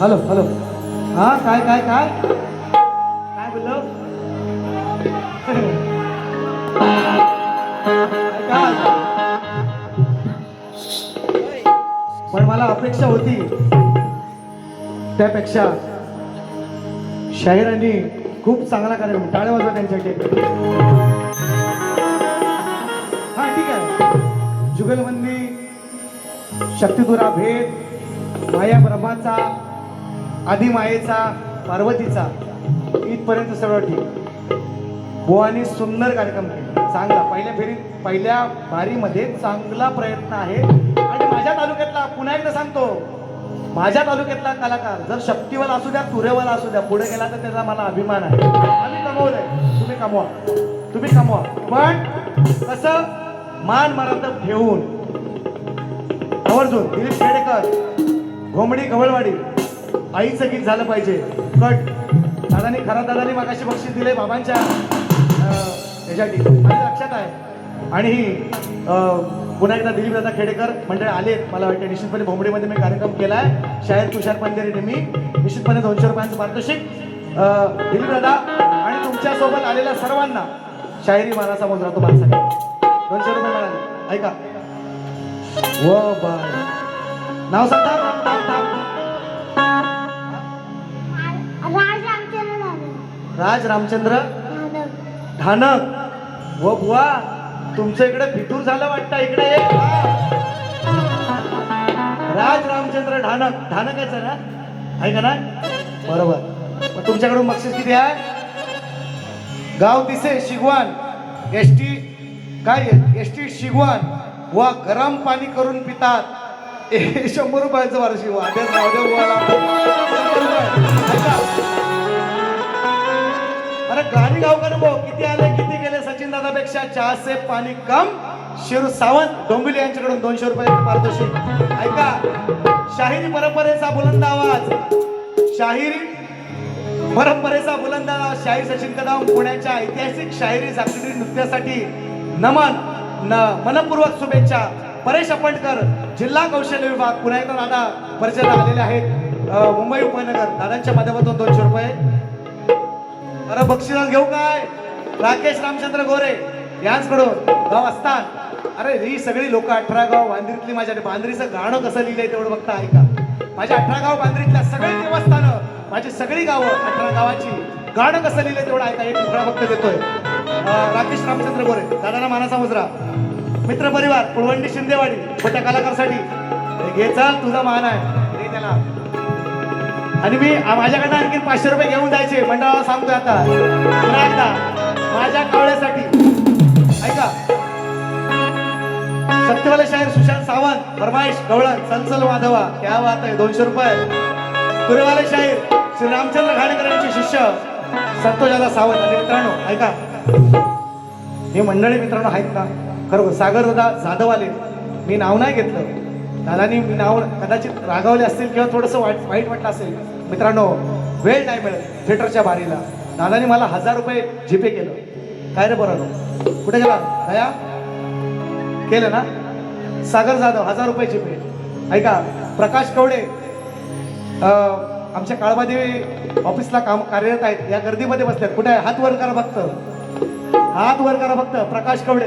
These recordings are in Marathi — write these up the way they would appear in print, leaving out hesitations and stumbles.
Hello hello. हा काय काय काय काय बोललो. पण मला अपेक्षा होती त्यापेक्षा शाहिरांनी खूप चांगला कार्यक्रम. टाळ्या वाजवा त्यांच्यासाठी. हा ठीक आहे. जुगलबंदी, शक्तितुरा भेद, माया ब्रह्माचा, आधी मायेचा, पार्वतीचा, इथपर्यंत सगळं ठीक. बुवानी सुंदर कार्यक्रम केला, चांगला. पहिल्या बारीमध्ये चांगला प्रयत्न आहे. आणि माझ्या तालुक्यातला, पुन्हा एकदा सांगतो, माझ्या तालुक्यातला कलाकार जर शक्तीवाला असू द्या, तुरेवाला असू द्या, पुढे गेला तर त्याचा मला अभिमान आहे. आम्ही कमवलंय, तुम्ही कमवा, तुम्ही कमवा. पण कसं मान मराठा ठेवून आवर्जून दिलीप खेडेकर, घोमडी गवळवाडी, आईचं गीत झालं पाहिजे. कट दादानी, खरा दादानी मागाशी बक्षीस दिले बाबांच्या ह्याच्यासाठी, माझ्या लक्षात आहे. आणि ही पुन्हा एकदा दिलीप दादा खेडेकर मंडळ आलेत. मला वाटतं निश्चितपणे भोमडीमध्ये मी कार्यक्रम केला आहे. शाहीर तुषार पंधेरीने मी निश्चितपणे 200 रुपयांचं पारितोषिक दिलीप दादा आणि तुमच्यासोबत आलेल्या सर्वांना शाहिरी मानाचा मोजरा तो माणसा 200 रुपये मिळाले. ऐका. व बाय नाव सांगता. राज रामचंद्र ढानक. व बुवा तुमचं इकडे फितूर झालं वाटतं. इकडे एक राज रामचंद्र ढानक. ढानकच आहे ना, ऐका ना. बरोबर. मग तुमच्याकडून बक्षीस किती आहे. गाव दिसे शिगवान, एसटी काय, एसटी शिगवान वा गरम पाणी करून पितात. 100 रुपयाचं वार्षिक. वाद्यात राहू दे अरे गाणी गावकर भाऊ किती आले किती गेले. सचिन दादापेक्षा चहा से पाणी कम. शिरू सावंत डोंबिवली यांच्याकडून 200 रुपये पारितोषिक. ऐका. शाहिरी परंपरेचा बुलंद आवाज, शाहिरी परंपरेचा बुलंद आवाज, शाहीर सचिन कदम पुण्याच्या ऐतिहासिक शाहिरी जागृती नृत्यासाठी नमन, मनपूर्वक शुभेच्छा. परेश अपंडकर, जिल्हा कौशल्य विभाग, पुन्हा एकदा दादा परिचयाला आलेले आहेत. मुंबई उपनगर, दादांच्या माध्यमातून 200 रुपये. अरे बक्षिसात घेऊ काय. राकेश रामचंद्र गोरे यांच्याकडून गाव असतान. अरे ही सगळी लोक 18 गाव बांद्रीतली. माझ्या बांद्रीचं गाणं कसं लिहिलंय तेवढं बघता. ऐका. माझ्या 18 गाव बांद्रीतल्या सगळी देवस्थानं, माझी सगळी गावं 18 गावाची गाणं कसं लिहिलंय तेवढं ऐका. एक मुखडा फक्त देतोय. राकेश रामचंद्र गोरे दादांना मानाचा मुजरा. मित्र परिवार कुळवंडी शिंदेवाडी छोट्या कलाकारासाठी घे. चल तुझा मान आहे हे त्याला. आणि मी माझ्याकडनं आणखी 500 रुपये घेऊन जायचे मंडळाला सांगतोय आता पुन्हा एकदा माझ्या कावळ्यासाठी. ऐका. सत्यवाले शाहीर सुशांत सावंत फरमाईश गवळण चलचल माधवा क्या बात आहे 200 रुपये. पुरेवाले शाहीर श्री रामचंद्र घाणेकर यांचे शिष्य संतोष दादा सावंत. आणि मित्रांनो ऐका. हे मंडळी मित्रांनो आहेत का खरोखर. सागर दादा जाधव आले. मी नाव नाही घेतलं दादानी, मी नाव कदाचित रागावले असतील किंवा थोडंसं वाईट वाटलं असेल. मित्रांनो वेळ नाही मिळत थिएटरच्या बारीला. दादानी मला 1000 रुपये जीपे केलं. काय रे बरं कुठे गेला दया केलं ना. सागर जाधव 1000 रुपये जीपे. ऐका. प्रकाश कवडे आमच्या काळबादेवी ऑफिसला काम कार्यरत आहेत. या गर्दीमध्ये बसल्यात. कुठे आहे. हात वर करा फक्त, हात वर करा फक्त. प्रकाश कवडे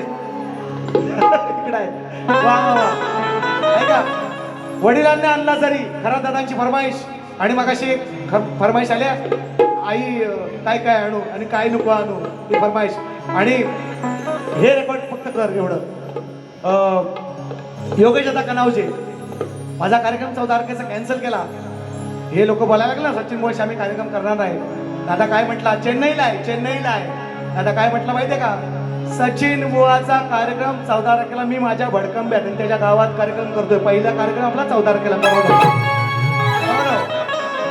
इकडे आहे. वा वा वा. ऐका. वडिलांनी आणला जरी खरा दादांची फरमाईश. आणि मग अशी एक फरमाईश आल्या आई काय काय आणू आणि काय नको आणू ही फरमाईश. आणि हे रेकॉर्ड फक्त कर एवढं. योगेश दादा कनावजे माझा कार्यक्रम 14 तारखेचा कॅन्सल केला. हे लोक बोलायला लागला सचिन मुळे आम्ही कार्यक्रम करणार नाही. दादा काय म्हटला. चेन्नईला आहे, चेन्नईला आहे. दादा काय म्हटलं माहितीये का. सचिन बुवाचा कार्यक्रम 14 तारखेला मी माझ्या भडकंब्यात आणि त्याच्या गावात कार्यक्रम करतोय. पहिला कार्यक्रम आपला 14 तारखेला. बरोबर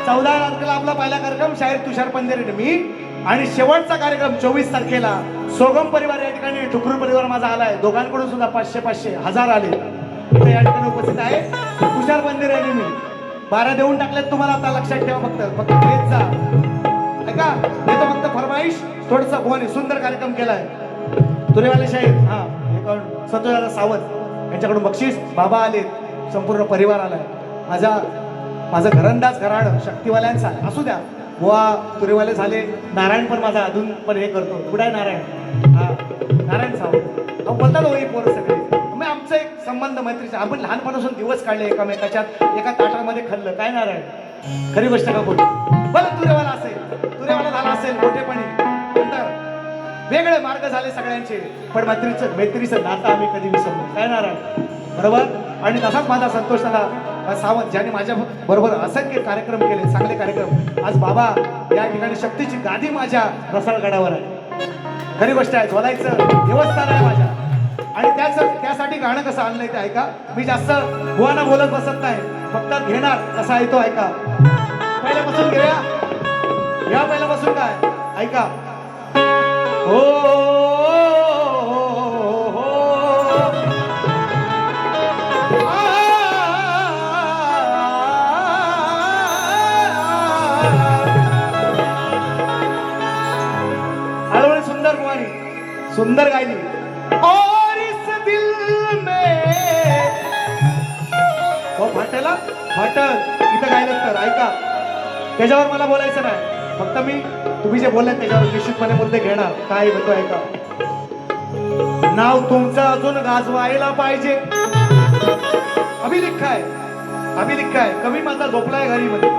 14 तारखेला आपला पहिला कार्यक्रम शाहीर तुषार पंधेरीने मी. आणि शेवटचा कार्यक्रम 24 तारखेला सोगम परिवार या ठिकाणी ठुकरू परिवार माझा आलाय. दोघांकडून सुद्धा 500 1000 आले. इथे या ठिकाणी उपस्थित आहे तुषार पंधेरे आणि मी. 12 देऊन टाकलेत तुम्हाला. आता लक्षात ठेवा फक्त प्लीज जा. ऐका. देतो फक्त फरमाईश थोडसा. भुवानी सुंदर कार्यक्रम केलाय. तुरेवाले शाहीर संतोष दादा सावंत यांच्याकडून बक्षीस. बाबा आले, संपूर्ण परिवार आलाय. माझा माझं घरंदाज घराणं शक्तीवाल्यांचं आहे. असू द्या बुवा तुरेवाले झाले, नारायण पण माझा अजून पण हे करतो. कुठे आहे नारायण? हा नारायण सावंत. अहो बोलतात हो ही पोरं सगळे. मग आमचं एक संबंध मैत्रीचा, आपण लहानपणापासून दिवस काढले एकामेकाच्या, एका ताटामध्ये खाल्लं. काय नारायण? खरी गोष्ट का बोलतो? बरं तुरेवाला असेल, तुरेवाला झाला असेल मोठेपणी, नंतर वेगळे मार्ग झाले सगळ्यांचे, पण मैत्रीचं नातं आम्ही कधी विसरलो. काय नारायण? बरोबर. आणि तसाच माझा संतोष झाला सावंत, ज्याने माझ्या बरोबर असंख्य कार्यक्रम केले, चांगले कार्यक्रम. आज बाबा या ठिकाणी शक्तीची गादी माझ्या रसाळगडावर आहे. खरी गोष्ट आहे. झोलायचं देवस्थान आहे माझ्या. आणि त्यासाठी गाणं कसं आणलंय ते ऐका. मी जास्त बुवाना बोलत बसत नाही, फक्त घेणार कसा आहे तो ऐका. पहिल्यापासून घेऊया. घ्या पहिल्यापासून काय ऐका. हो सुंदर गायली. और इस दिल में हो फाटेला फाटल इथं गायलं तर ऐका. त्याच्यावर मला बोलायचं नाही, फक्त मी तुम्ही जे बोलले त्याच्यावर निश्चितपणे मुद्दे घेणार. काय म्हणतो ऐका. नाव तुमचं अजून गाजवायला पाहिजे. अभिलिखाय अभिलिखाय. कमी माझा झोपलाय घरी मध्ये,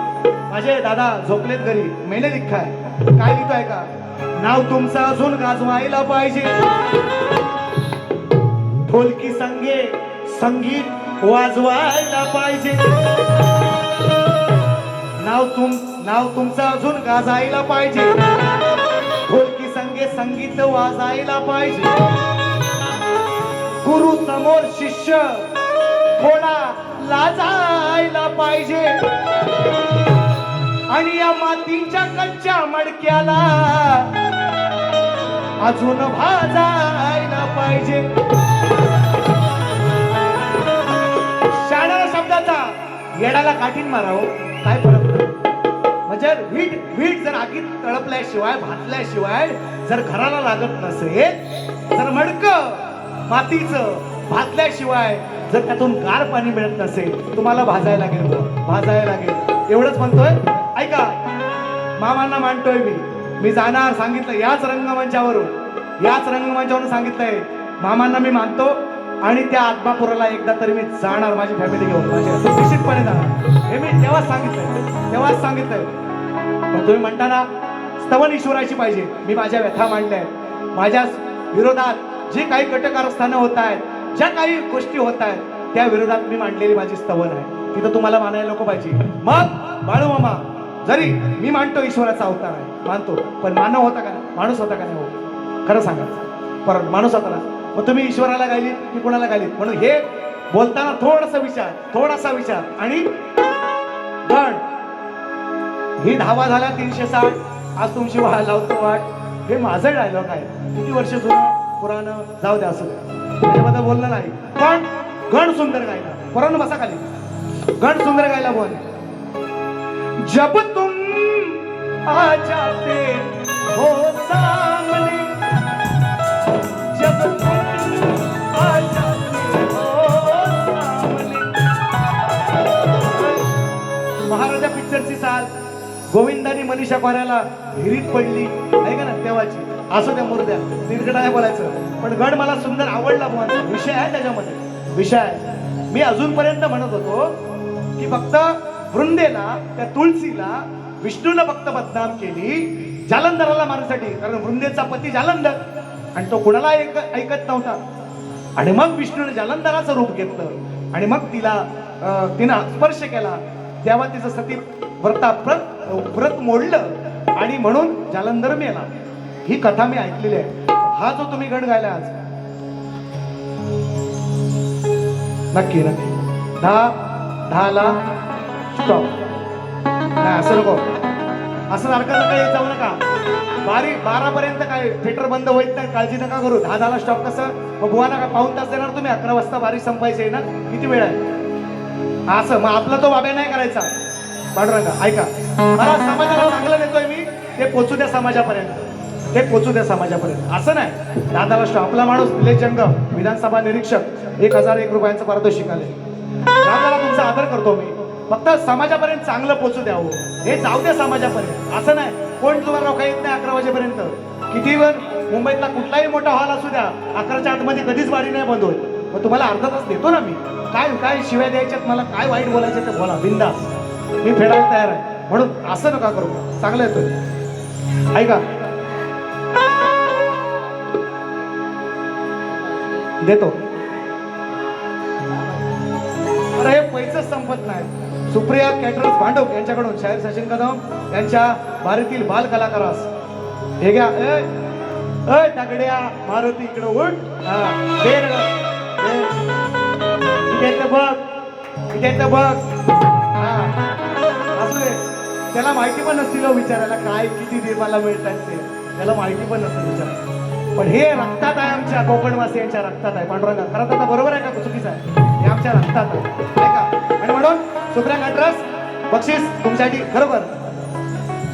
माझे दादा झोपलेत घरी. मेले लिखाय. काय लिहितो ऐका. नाव तुमचं अजून गाजवायला पाहिजे. ढोलकी संगे संगीत वाजवायला पाहिजे. नाव तुमचं अजून गाजायला पाहिजे. ढोलकी संगे संगीत वाजायला पाहिजे. गुरु समोर शिष्य थोडा लाजायला पाहिजे. आणि या मातीच्या कच्च्या मडक्याला अजून भाजायला पाहिजे. शाळा शब्दाचा येडाला काठीन मारावं काय फरक पडतो. म्हणजे वीट जर आगीत तळपल्याशिवाय भाजल्याशिवाय जर घराला लागत नसेल, जर मडकं मातीचं भाजल्याशिवाय जर त्यातून गार पाणी मिळत नसेल, तुम्हाला भाजायला लागेल, भाजायला लागेल. एवढंच म्हणतोय ऐका. मामांना मानतोय मी जाणार सांगितलं याच रंगमंचावरून सांगितलंय. मामांना मी मानतो आणि त्या आत्मापुराला एकदा तरी मी जाणार, माझी फॅमिली घेऊन माझ्या निश्चितपणे जाणार. हे मी तेव्हाच सांगितलंय. पण तुम्ही म्हणता ना स्तवन ईश्वराची पाहिजे. मी माझ्या व्यथा मांडल्या, माझ्या विरोधात जे काही कटकारस्थानं होत आहेत, ज्या काही गोष्टी होत आहेत, त्या विरोधात मी मांडलेली माझी स्तवन आहे. तिथं तुम्हाला मानायला नको पाहिजे. मग बाळू मामा जरी मी मानतो ईश्वराचा अवतार आहे, मानतो, पण मानव होता का नाही, माणूस होता का नाही? हो खरं सांगा. परत माणूस होता ना. मग तुम्ही ईश्वराला गायलीत की कोणाला गायलीत? म्हणून हे बोलताना थोडासा विचार. आणि गण ही धावा झाल्या 360. आज तुमची लावतो वाट. हे माझं डायलॉग आहे. किती वर्ष जुनं पुराणं जाऊ द्या, असं त्याच्याबद्दल बोललं नाही. पण गण सुंदर गायला. पुराण बसा खाली. गण सुंदर गायला बोल. जब तुम आ जाते हो सामने, जब तुम आ जाते हो सामने. महाराजा पिक्चरची साल गोविंदानी मनीषा कोऱ्याला हिरीत पडली आहे का ना तेव्हाची. असं त्या मुर्द्या निर्गड आहे बोलायचं, पण गड मला सुंदर आवडला. विषय आहे त्याच्यामध्ये, विषय आहे. मी अजूनपर्यंत म्हणत होतो की फक्त वृंदेला, त्या तुळशीला विष्णूला फक्त बदनाम केली जालंधराला मारण्यासाठी, कारण वृंदेचा पती जालंधर आणि तो कुणाला ऐकत नव्हता. आणि मग विष्णूने जालंधराचं रूप घेतलं आणि मग तिनं स्पर्श केला, तेव्हा तिचं सती व्रत मोडलं आणि म्हणून जालंधर मेला. ही कथा मी ऐकलेली आहे. हा जो तुम्ही गण गायला आज, नक्की 10 स्टॉप नाही, असं नको, असं सारखं काही जाऊ नका. 12 पर्यंत काय थिएटर बंद होईल नाही, काळजी नका करू. 10 स्टॉप. कसं मग बुवाना का पाऊण तास देणार तुम्ही? 11 वाजता बारी संपायची आहे ना, किती वेळ आहे? असं मग आपला तो बाब्या नाही करायचा. पांडुरंगा ऐका, मला समाजाला चांगलं देतोय मी, ते पोचू द्या समाजापर्यंत, ते पोचू द्या समाजापर्यंत. असं नाही 10 स्टॉप. आपला माणूस निलेश जंगम विधानसभा निरीक्षक 1001 रुपयांचं पारितोषिक आले. दादाला तुमचा आदर करतो मी, फक्त समाजापर्यंत चांगलं पोचू द्यावं, हे जाऊ द्या समाजापर्यंत. असं नाही कोण तुम्हाला रोखा येत नाही 11 वाजेपर्यंत. किती वेळ मुंबईतला कुठलाही मोठा हॉल असू द्या, 11च्या आतमध्ये कधीच बारी नाही बंद होत. मग तुम्हाला अर्धा तास देतो ना मी. काय काय शिव्या द्यायच्यात मला, काय वाईट बोलायचं ते बोला बिंदास, मी फेडायला तयार आहे. म्हणून असं नका करू, चांगलं येतोय. ऐका, देतो. अरे हे पैसे संपत नाही. सुप्रिया कॅटरर्स भांडव यांच्याकडून शाहीर सचिन कदम यांच्या बारीतील बाल कलाकारास हे घ्या. ए तगड्या मारुती इकडे उठ. दे रे, इथे बघ, इथे बघ. असू दे, त्याला माहिती पण नसतील विचारायला काय किती दे मला मिळतात ते, त्याला माहिती पण नसतील विचारायला. पण हे रक्तात आहे, आमच्या कोकणवासी यांच्या रक्तात आहे. पांडुरंगा खरं तर बरोबर आहे का चुकीचं आहे? हे आमच्या रक्तात आहे का? आणि म्हणून सुप्रिया कॅटरर्स बक्षीस तुमच्यासाठी. खरोखर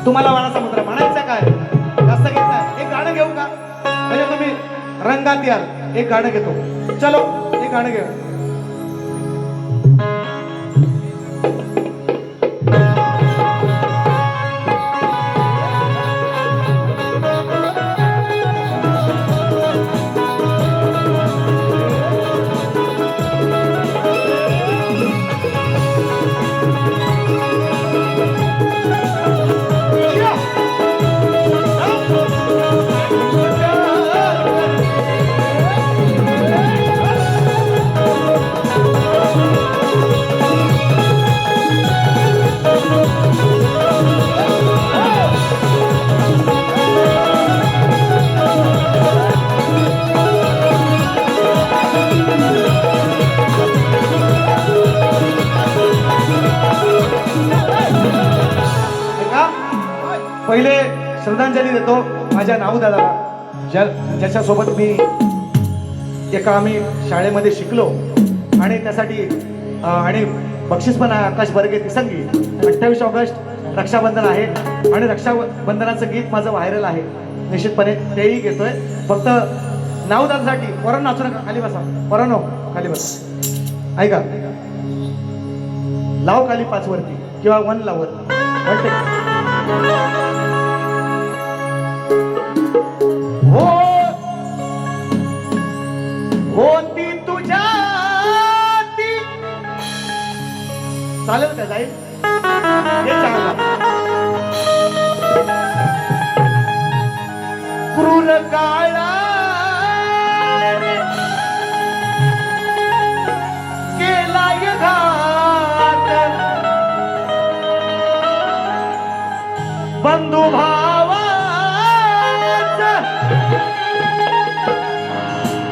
तुम्हाला वाणाचा मुद्रा म्हणायचा काय जास्त घेत नाही. एक गाणं घेऊ का म्हणजे तुम्ही रंगात याल? एक गाणं घेतो, चलो एक गाणं घेऊ. पहिले श्रद्धांजली देतो माझ्या नाऊ दादाला, ज्याच्यासोबत मी एका आम्ही शाळेमध्ये शिकलो आणि त्यासाठी आणि बक्षीस पण आहे आकाश बर्गे तिसंगी. 28 ऑगस्ट रक्षाबंधन आहे आणि रक्षाबंधनाचं गीत माझं व्हायरल आहे, निश्चितपणे तेही घेतोय. फक्त नाऊ दादासाठी पोरांनो नाचू नका, खाली बसा पोरांनो, खाली बसा. ऐका, लाव खाली 5 वरती किंवा 1 लावर वाटते. होती तुझ्या ती चालेल का? जाईल हे चांगलं. क्रूर काळा केलाय घात, बंधू भावाच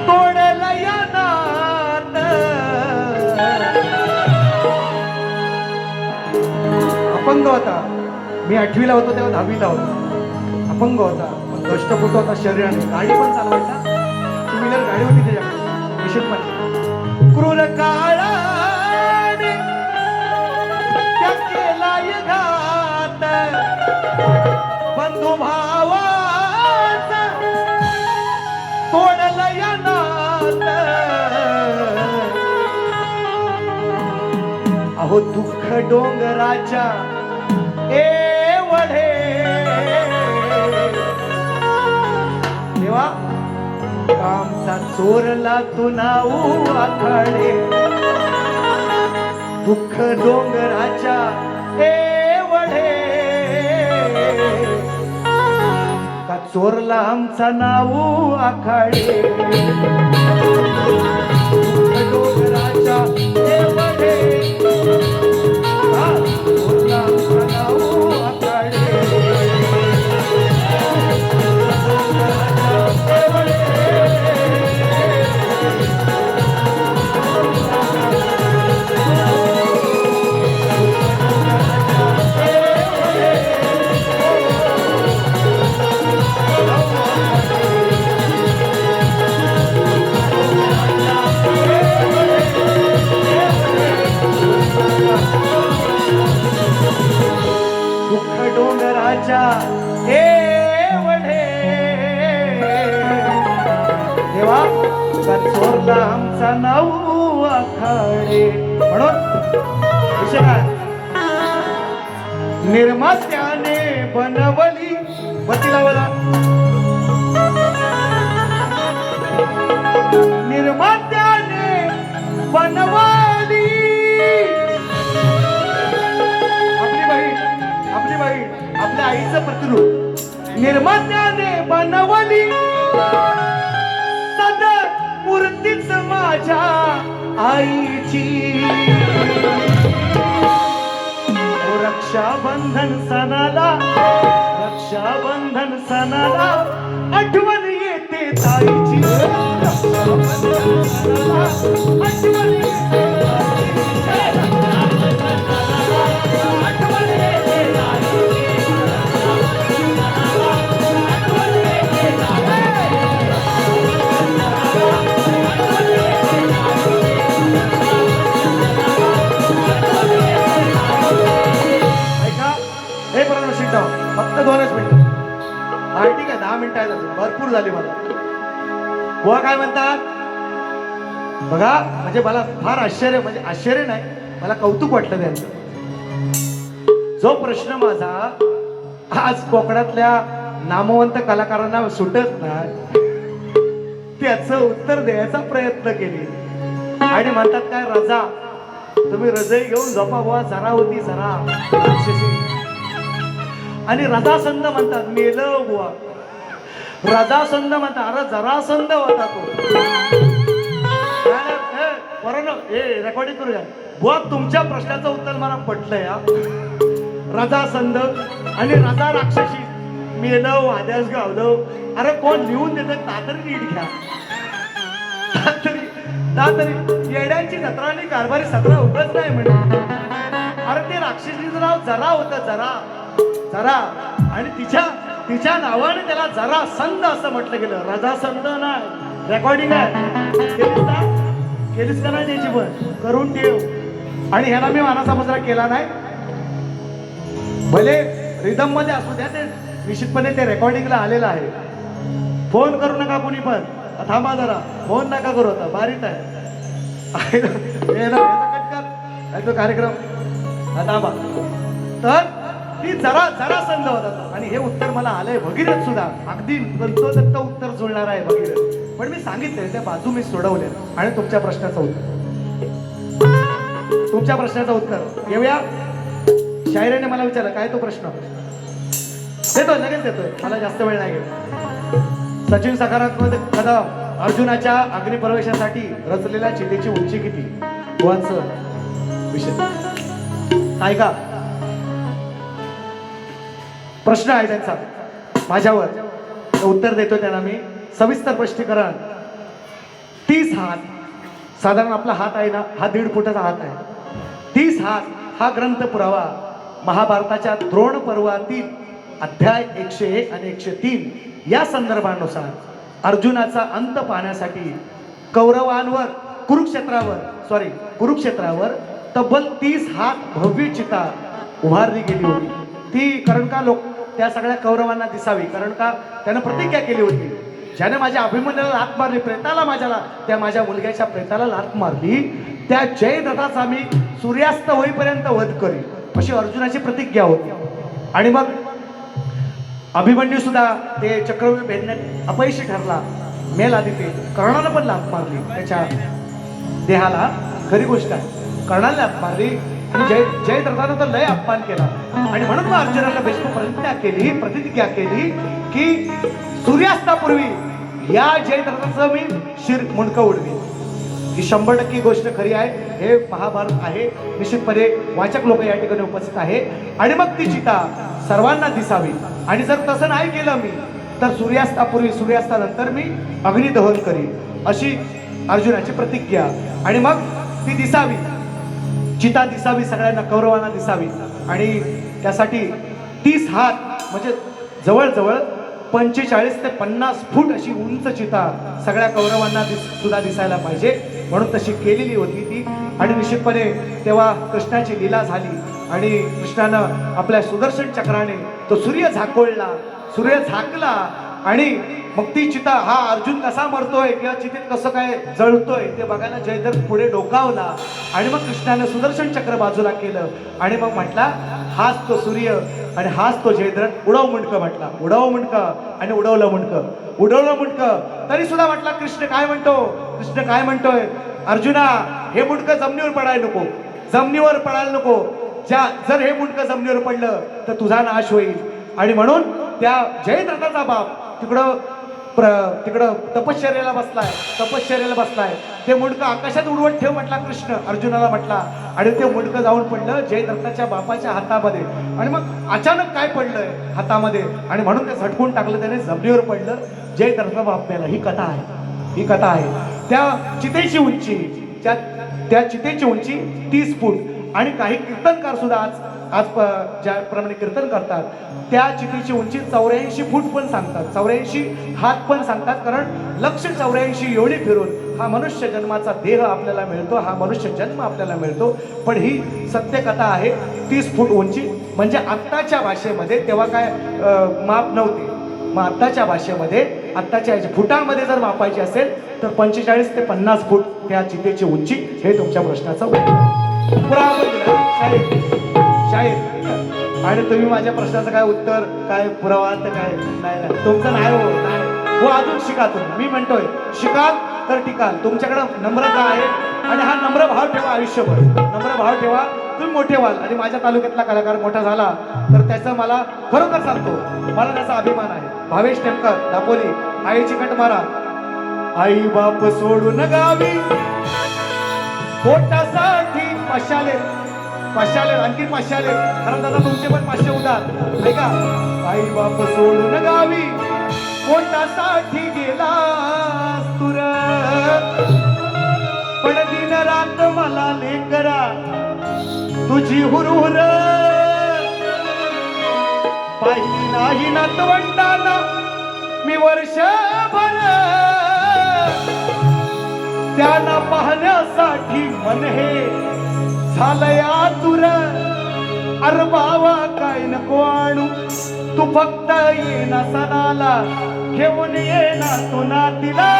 तोडलं या नात. अपंग होता मी, 8वीला होतो तेव्हा 10वीला होतो. अपंग होता, दष्टपुट होता शरीराने, गाडी पण चालवायचा, 2 व्हीलर गाडी होती त्याच्याकडे निश्चितपणे. क्रूर काळाने त्या केलाय घात, बंधू भावाच तोडलं या नात. अहो दुःख डोंगराच्या एवढे देवा, आमचा चोरला तू नाऊ आखाडे. दुःख डोंगराच्या एवढे का चोरला आमचा नाऊ आखाडे. दुःख डोंगराच्या एवढे का चोरला आमचा नाऊ आखाडे. दुःख डोंगराच्या एवढे देवा का चोरला आमचा नाऊ आखाडे. म्हणून विषय काय, निर्मात्याने बनवली वतीला बोला निर्मात्याने बनवली आपली बहीण आपल्या आईचं प्रतिरूप निर्मात्याने बनवली सदर मूर्तीच माझ्या आईची रक्षाबंधन सणाला आठवण येते ताईची आठवण येते फक्त 2च मिनिटं ठीक आहे 10 मिनिटं आहे भरपूर झाली मला बुवा काय म्हणतात बघा म्हणजे मला फार आश्चर्य नाही मला कौतुक वाटलं त्यांचं जो प्रश्न माझा आज कोकणातल्या नामवंत कलाकारांना सुटत नाही त्याचं उत्तर द्यायचा प्रयत्न केले आणि म्हणतात काय रजा तुम्ही रजाई घेऊन झोपा बुवा जरा होती जरा आणि रजासंध म्हणतात मेलं बुवा रजासंध म्हणतात अरे जरासंध होता तो रेकॉर्डिंग करूया बुवा तुमच्या प्रश्नाचं उत्तर मला पटलं या रजासंध आणि रजा राक्षसी मेलं वाद्यास गावलं अरे कोण लिहून देतं तातरी नीट घ्या तातरी येड्यांची जत्रा आणि कारभारी सतरा उगच नाही म्हणजे अरे ते राक्षसीचं नाव जरा होतं जरा आणि तिच्या नावाने त्याला जरा संध असं म्हटलं गेलं रजासंध नाही रेकॉर्डिंग आहे केलीस का नाही त्याची पण करून ठेव आणि ह्याला मी मानाचा मुजरा केला नाही भले रिदम मध्ये असू द्या ते निश्चितपणे ते रेकॉर्डिंगला आलेलं आहे फोन करू नका कुणी पण थांबा जरा फोन नका करू आता बारीत आहे तो कार्यक्रम थांबा तर ती जरा संध होता आणि हे उत्तर मला आलंय भगीरथ सुद्धा अगदी दत्त उत्तर जुळणार आहे भगीरथ पण मी सांगितलंय त्या बाजू मी सोडवल्या आणि तुमच्या प्रश्नाचं उत्तर येऊया शायराने मला विचारलं काय तो प्रश्न देतोय लगेच देतोय मला जास्त वेळ नाही घेत सचिन सकारात्मक कदम अर्जुनाच्या अग्निप्रवेशासाठी रचलेल्या चितेची उंची किती गोवांचं विषय ऐका प्रश्न आहे त्यांचा माझ्यावर उत्तर देतो त्यांना मी सविस्तर स्पष्टीकरण 30 हात साधारण आपला हात आहे ना हा 1.5 फुटाचा हात आहे 30 हात हा ग्रंथ पुरावा महाभारताच्या द्रोण पर्वातील अध्याय 101 आणि 103 या संदर्भानुसार अर्जुनाचा अंत पाहण्यासाठी कौरवांवर कुरुक्षेत्रावर तब्बल 30 हात भव्य चिता उभारली गेली होती ती कारण का त्या सगळ्या कौरवांना दिसावी कारण का त्यानं प्रतिज्ञा केली होती ज्याने माझ्या अभिमन्यूला लाथ मारली प्रेताला त्या माझ्या मुलग्याच्या प्रेताला लाथ मारली त्या जयद्रथाचा मी सूर्यास्त होईपर्यंत वध करी अशी अर्जुनाची प्रतिज्ञा होती आणि मग अभिमन्यू सुद्धा ते चक्रव्यूह भेदण्यात अपयशी ठरला मेल आधी ते कर्णाला पण लाथ मारली त्याच्या देहाला खरी गोष्ट आहे कर्णाला लाथ मारली आणि जयद्रथानं तर लय अपमान केला आणि म्हणून मग अर्जुनाला भीष्म प्रतिज्ञा केली की सूर्यास्तापूर्वी या जयद्रथाचं मी शिर मुंडकं उडवी ही 100% गोष्ट खरी आहे हे महाभारत आहे निश्चितपणे वाचक लोक या ठिकाणी उपस्थित आहे आणि मग ती चिता सर्वांना दिसावी आणि जर तसं नाही केलं मी तर सूर्यास्तानंतर मी अग्निदहन करीन अशी अर्जुनाची प्रतिज्ञा आणि मग ती दिसावी चिता दिसावी सगळ्यांना कौरवांना दिसावी आणि त्यासाठी 30 हात म्हणजे जवळजवळ 45 ते 50 फूट अशी उंच चिता सगळ्या कौरवांना सुद्धा दिसायला पाहिजे म्हणून तशी केलेली होती ती आणि निश्चितपणे तेव्हा कृष्णाची लीला झाली आणि कृष्णानं आपल्या सुदर्शन चक्राने तो सूर्य झाकला आणि मग ती चिता हा अर्जुन कसा मरतोय किंवा चितेत कसं काय जळतोय ते बघायला जयद्रथ पुढे डोकावला आणि मग कृष्णाने सुदर्शन चक्र बाजूला केलं आणि मग म्हटला हाच तो सूर्य आणि हाच तो जयद्रथ उडव मुंडकं म्हटला. उडव मुंडकं आणि उडवलं मुंडकं तरी सुद्धा म्हटला कृष्ण काय म्हणतोय अर्जुना हे मुंडकं जमिनीवर पडायला नको, जमिनीवर पडायला नको. जर हे मुंडकं जमिनीवर पडलं तर तुझा नाश होईल. आणि म्हणून त्या जयद्रथाचा बाप तिकडं तपश्चर्याला बसलाय. ते मुंडकं आकाशात उडवत ठेव म्हटला कृष्ण अर्जुनाला म्हटला आणि ते मुंडकं जाऊन पडलं जयद्रथाच्या बापाच्या हातामध्ये. आणि मग अचानक काय पडलंय हातामध्ये आणि म्हणून ते झटकून टाकलं, त्याने जमिनीवर पडलं. जयद्रथाचा बाप मेला. ही कथा आहे. त्या चितेची उंची 30 फूट आणि काही कीर्तनकार सुद्धा आज ज्याप्रमाणे कीर्तन करतात त्या चितेची उंची 84 फूट पण सांगतात, 84 हात पण सांगतात. कारण 184 एवढी फिरून हा मनुष्य जन्माचा देह आपल्याला मिळतो, हा मनुष्य जन्म आपल्याला मिळतो. पण ही सत्य कथा आहे. 30 फूट उंची म्हणजे आत्ताच्या भाषेमध्ये, तेव्हा काय माप नव्हते, मग आत्ताच्या भाषेमध्ये आत्ताच्या फुटामध्ये जर मापायची असेल तर 45 ते 50 फूट त्या चितेची उंची. हे तुमच्या प्रश्नाचं शाहीर. आणि तुम्ही माझ्या प्रश्नाचं काय उत्तर काय पुरावा तर काय नाही तुमचं नाही हो अजून शिका तुम्ही. मी म्हणतोय शिकाल तर टिकाल. तुमच्याकडं नम्रता आहे आणि हा नम्र भाव ठेवा, आयुष्यभर नम्र भाव ठेवा, तुम्ही मोठे व्हाल. आणि माझ्या तालुक्यातला कलाकार मोठा झाला तर त्याचं मला खरोखर सांगतो, मला त्याचा अभिमान आहे. भावेश टेमकर दापोली, आईची कटमारा. आई बाप सोडून गावी पोटासाठी पाचशे आणखी 500 कारण दादा तुमचे पण 500 उधार ऐका. आई बाप सोडून गावी पोटासाठी गेला तुर, पण दिन रात मला लेकरा तुझी हुरहुर. पाहिली नाही नातवंडाना मी वर्षभर, त्यांना पाहण्यासाठी मन हे झालंय आतुर. अरे बाबा काय नको आणू, तू फक्त ये ना सणाला, घेऊन ये ना तू नातीला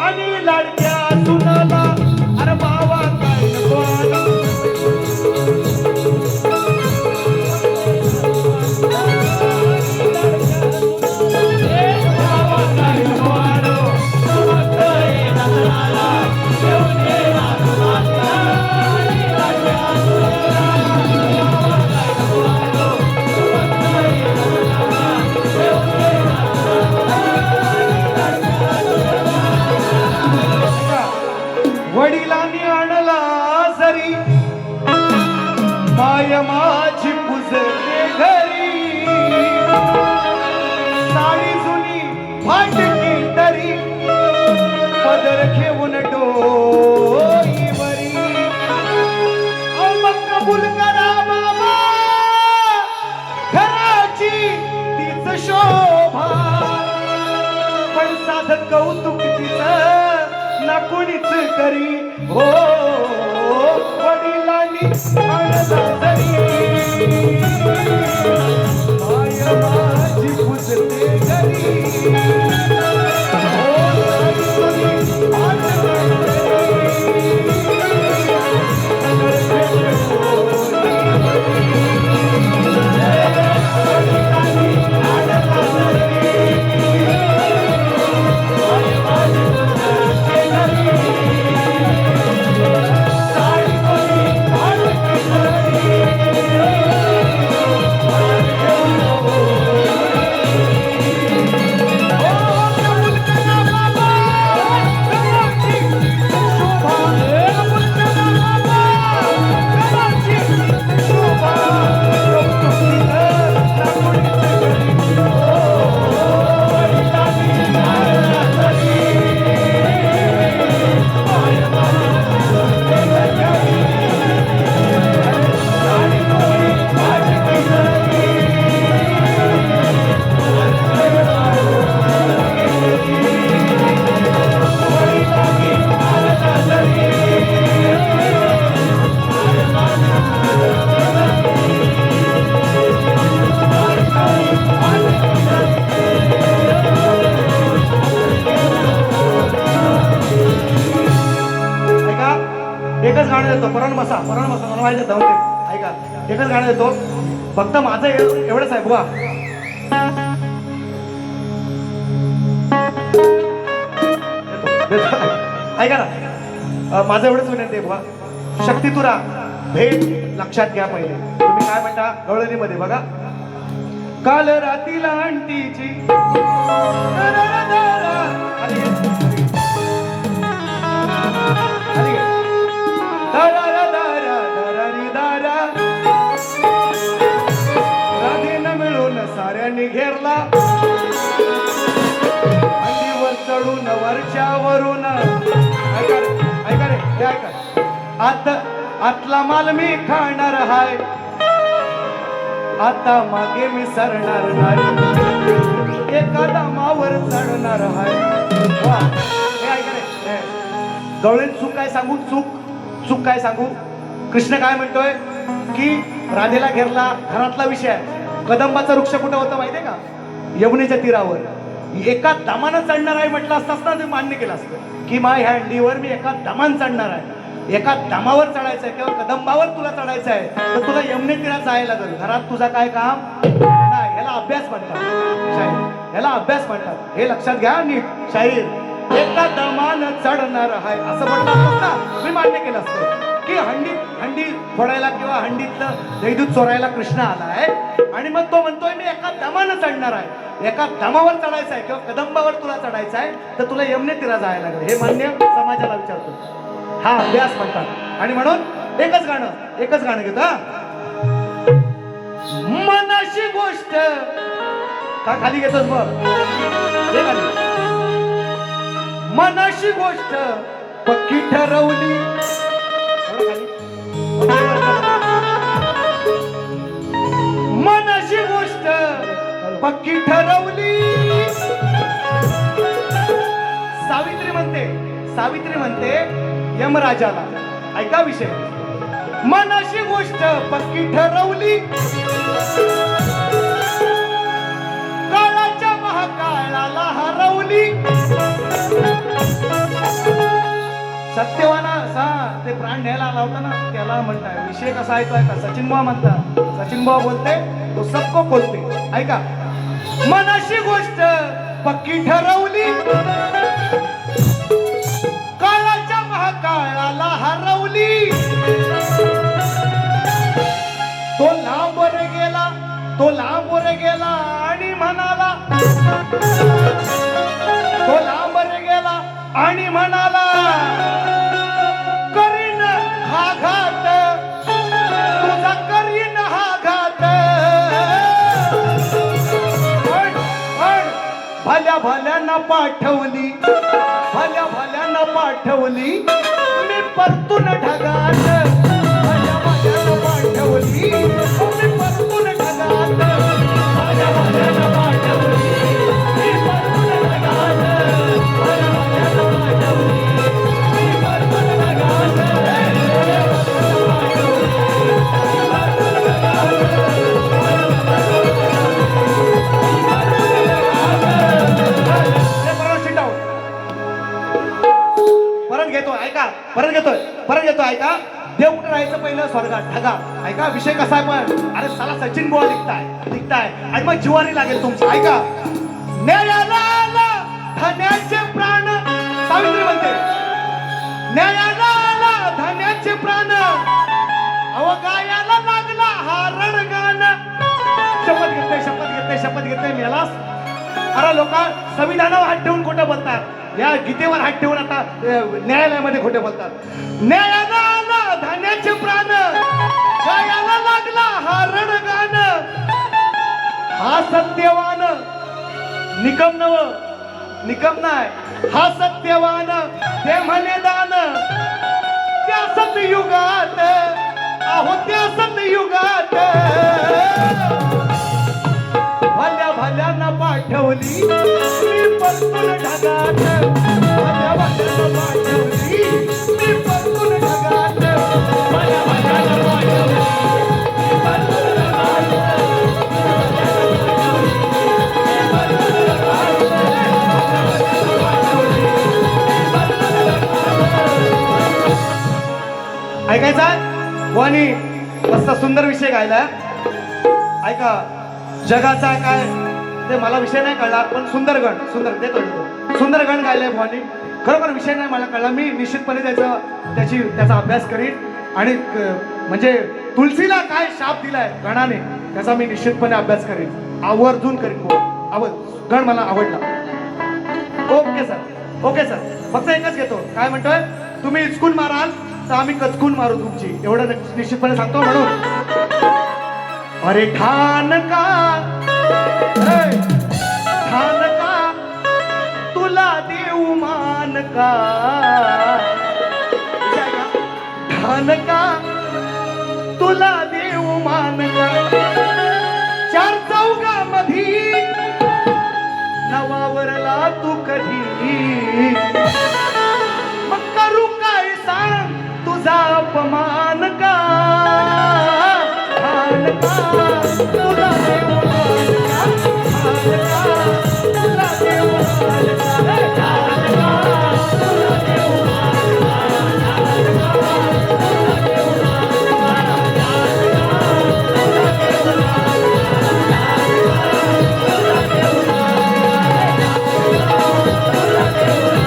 आणि लाडक्या सुनाला. अरे बाबा काय नको आणू, वडिलांनी आणला जरी माय माझी पुजते घरी, साडी जुनी फाटकी तरी पदर घेऊन डोईवरी. मग कबूल करा बाबा घराची तीच शोभा, पण साध कौतुक तिचं ना कुणीच करी. हो वडिलांनी आणला तरी एकच गाणं देतो, परण बसा मला माहिती आहे धावते. ऐका, एकच गाणं देतो, फक्त माझं एवढंच आहे बुवा. ऐका ना, माझं एवढंच विनंती आहे बुवा, शक्ती तुरा भेट लक्षात घ्या. पहिले तुम्ही काय म्हणता गवळणीमध्ये बघा, काल रातीला अंटीची राधेनं मिळून साऱ्यांनी घेरला, अंडीवर चढून वरच्यावरून. ऐका रे, हे ऐका, आतला माल मी खाणार हाय, आता मागे मी सरणार नाही, एका दामावर चढणार हाय. हे ऐका रे, गवळीत चूक काय सांगू, चूक काय सांगू. कृष्ण काय म्हणतोय की राधेला घेरला, घरातला विषय आहे. कदंबाचा वृक्ष कुठं होतं माहितीये का, यमुनेच्या तीरावर. एका दमानं चढणार आहे म्हटलं असतास ना, ते मान्य केलं असतं की मा ह्या अंडीवर मी एका दमान चढणार आहे. एका दमावर चढायचंय किंवा कदंबावर तुला चढायचं आहे, तर तुला यमुने तीरात जायला लागेल. घरात तुझा काय काम नाही. ह्याला अभ्यास म्हणतात शाहीर, ह्याला अभ्यास म्हणतात. हे लक्षात घ्या नीट. शाहीर एका दमानं चढणार आहे असं म्हटलं असतं ना, मी मान्य केलं असतं की हंडी फोडायला किंवा हंडीतलं दैदूत चोरायला कृष्ण आलाय, आणि मग तो म्हणतोय मी एका दमानं चढणार आहे. एका दमावर चढायचं आहे किंवा कदंबावर तुला चढायचं आहे, तर तुला यमुने तीरा जायला लागेल. हे मान्य समाजाला विचारतो, हा अभ्यास म्हणतात. आणि म्हणून एकच गाणं घेतो. मनाशी गोष्ट का खाली घेतोस मग, हे खाली. मनाशी गोष्ट पक्की ठरवली, मनाशी गोष्ट पक्की ठरवली. सावित्री म्हणते यमराजाला, ऐका विषय, मनाशी गोष्ट पक्की ठरवली, काळाच्या महाकाळाला हरवली. सत्यवाना ते प्राण न्यायला आला होता ना, त्याला म्हणताय विषय कसा आहे का, सचिन बुवा म्हणतात. सचिन बुवा बोलते तो सबको खोलते. ऐका, मनाशी गोष्ट पक्की ठरवली, काळाच्या महाकाळाला हरवली. तो लांब वर गेला आणि म्हणाला, तो लांब वर गेला आणि म्हणाला, करीन हा घात, तुझा करीन हा घात. पण भल्यानं पाठवली, भल्यानं पाठवली मी परतून ढगात. भल्यानं पाठवली मी परतून ढगात. भल्यानं पाठवली मी परतून ढगात. भल्यानं पाठवली मी परतून ढगात. परत घेतो ऐका. देव कुठे राहायचं पहिलं, स्वर्गात ढगात. ऐका विषय कसा आहे, पण अरे साला सचिन बुवा लिखताय आणि मग जिवारी लागेल तुमचं. ऐका, न्यायाला आला धन्याचे प्राण, सावित्री म्हणते न्यायाला आला धन्याचे प्राण, अवगायाला लागला हा रणगान. शपथ घेतोय मेलास. अरे लोक संविधानावर हात ठेवून खोटं बोलतात, या गीतेवर हात ठेवून आता न्यायालयामध्ये खोटे बोलतात. न्यायाला आला धान्याचे प्राण, गायाला लागला हा रणगान. हा सत्यवान निकम नाही, हा सत्यवान ते म्हणे दान. त्या सतयुगात, अहो त्या सतयुगात भल्यानं पाठवली मी परतून ढगात. भल्यानं पाठवली मी परतून ढगात. भल्यानं पाठवली मी परतून ढगात. ऐकायचा कोणी मस्त सुंदर विषय गायला. ऐका, जगाचा काय ते मला विषय नाही कळला, पण सुंदर ते कळतो. सुंदर गण गायलाय भवानी. खरोखर विषय नाही मला कळला. मी निश्चितपणे त्याचा अभ्यास करीन आणि म्हणजे तुलसीला काय शाप दिलाय गणाने त्याचा मी निश्चितपणे अभ्यास करीन, आवर्जून करीन. गण मला आवडला. Okay sir. फक्त एकच घेतो. काय म्हणतोय, तुम्ही इचकून माराल तर आम्ही कचकून मारू तुमची, एवढं निश्चितपणे सांगतो. म्हणून अरे ठाण का तुला देऊ मान का, ठाण का तुला देऊ मान का, चार चौघामधी नवावरला तू कधी, मग करू काय सांग तुझा अपमान का, ठाण का तुला देऊ मान का, ठाण का तुला देऊ मान का, ठाण का तुला देऊ मान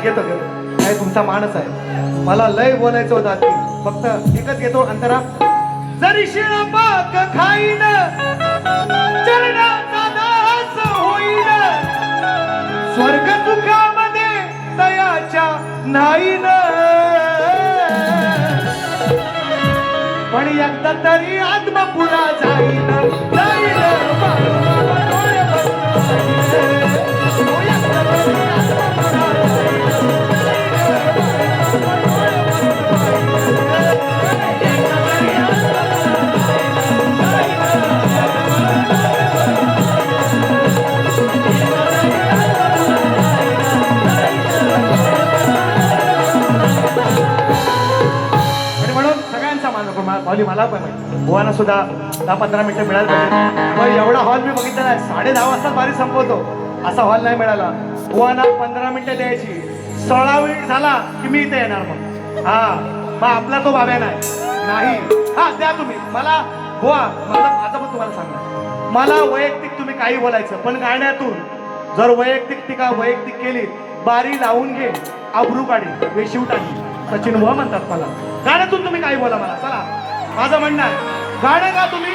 घेतो काय तुमचा मानस आहे. मला लय बोलायचं होतं आधी, फक्त एकच घेतो अंतरा. जरी शिळा पाक खाईन चरणाचा दास होईन, स्वर्ग सुखामध्ये दयाच्या नाहीन, पण एकदा तरी आत्मपुरा जाईन मला पण गोवाना सुद्धा 10-15 मिनिटं मिळायला पाहिजे. पण एवढा हॉल मी बघितला नाही. 10:30 वाजता बारी संपवतो असा हॉल नाही मिळाला. गोवाना 15 मिनिटं द्यायची, 16 मिनिट झाला की मी इथे येणार. मग आपला तो बाब्या नाही. हा द्या तुम्ही मला गोवा. माझं पण तुम्हाला सांगा, मला वैयक्तिक तुम्ही काही बोलायचं, पण गाण्यातून जर वैयक्तिक टीका वैयक्तिक केली, बारी लावून घे, आबरू काढी, वेशीव टाकी, सचिन बुवा म्हणतात मला. गाण्यातून तुम्ही काही बोला मला. चला, माझं म्हणणं आहे, गाणं गा तुम्ही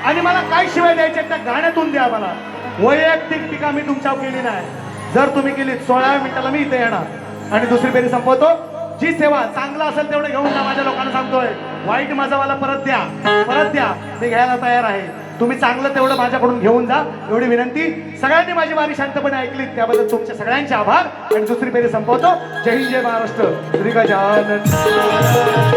आणि मला काय शिवाय द्यायचे त्या गाण्यातून द्या मला. वैयक्तिक टीका मी तुमच्यावर केली नाही. जर तुम्ही केली 16 मिनिटाला मी इथे येणार आणि दुसरी फेरी संपवतो. जी सेवा चांगला असेल तेवढं घेऊन जा. माझ्या लोकांना सांगतोय, वाईट माझावाला परत द्या, मी घ्यायला तयार आहे. तुम्ही चांगलं तेवढं माझ्याकडून घेऊन जा, एवढी विनंती. सगळ्यांनी माझी वारी शांतपणे ऐकली त्याबद्दल तुमच्या सगळ्यांचे आभार आणि दुसरी फेरी संपवतो. जय हिंद, जय महाराष्ट्र. श्री गजानन.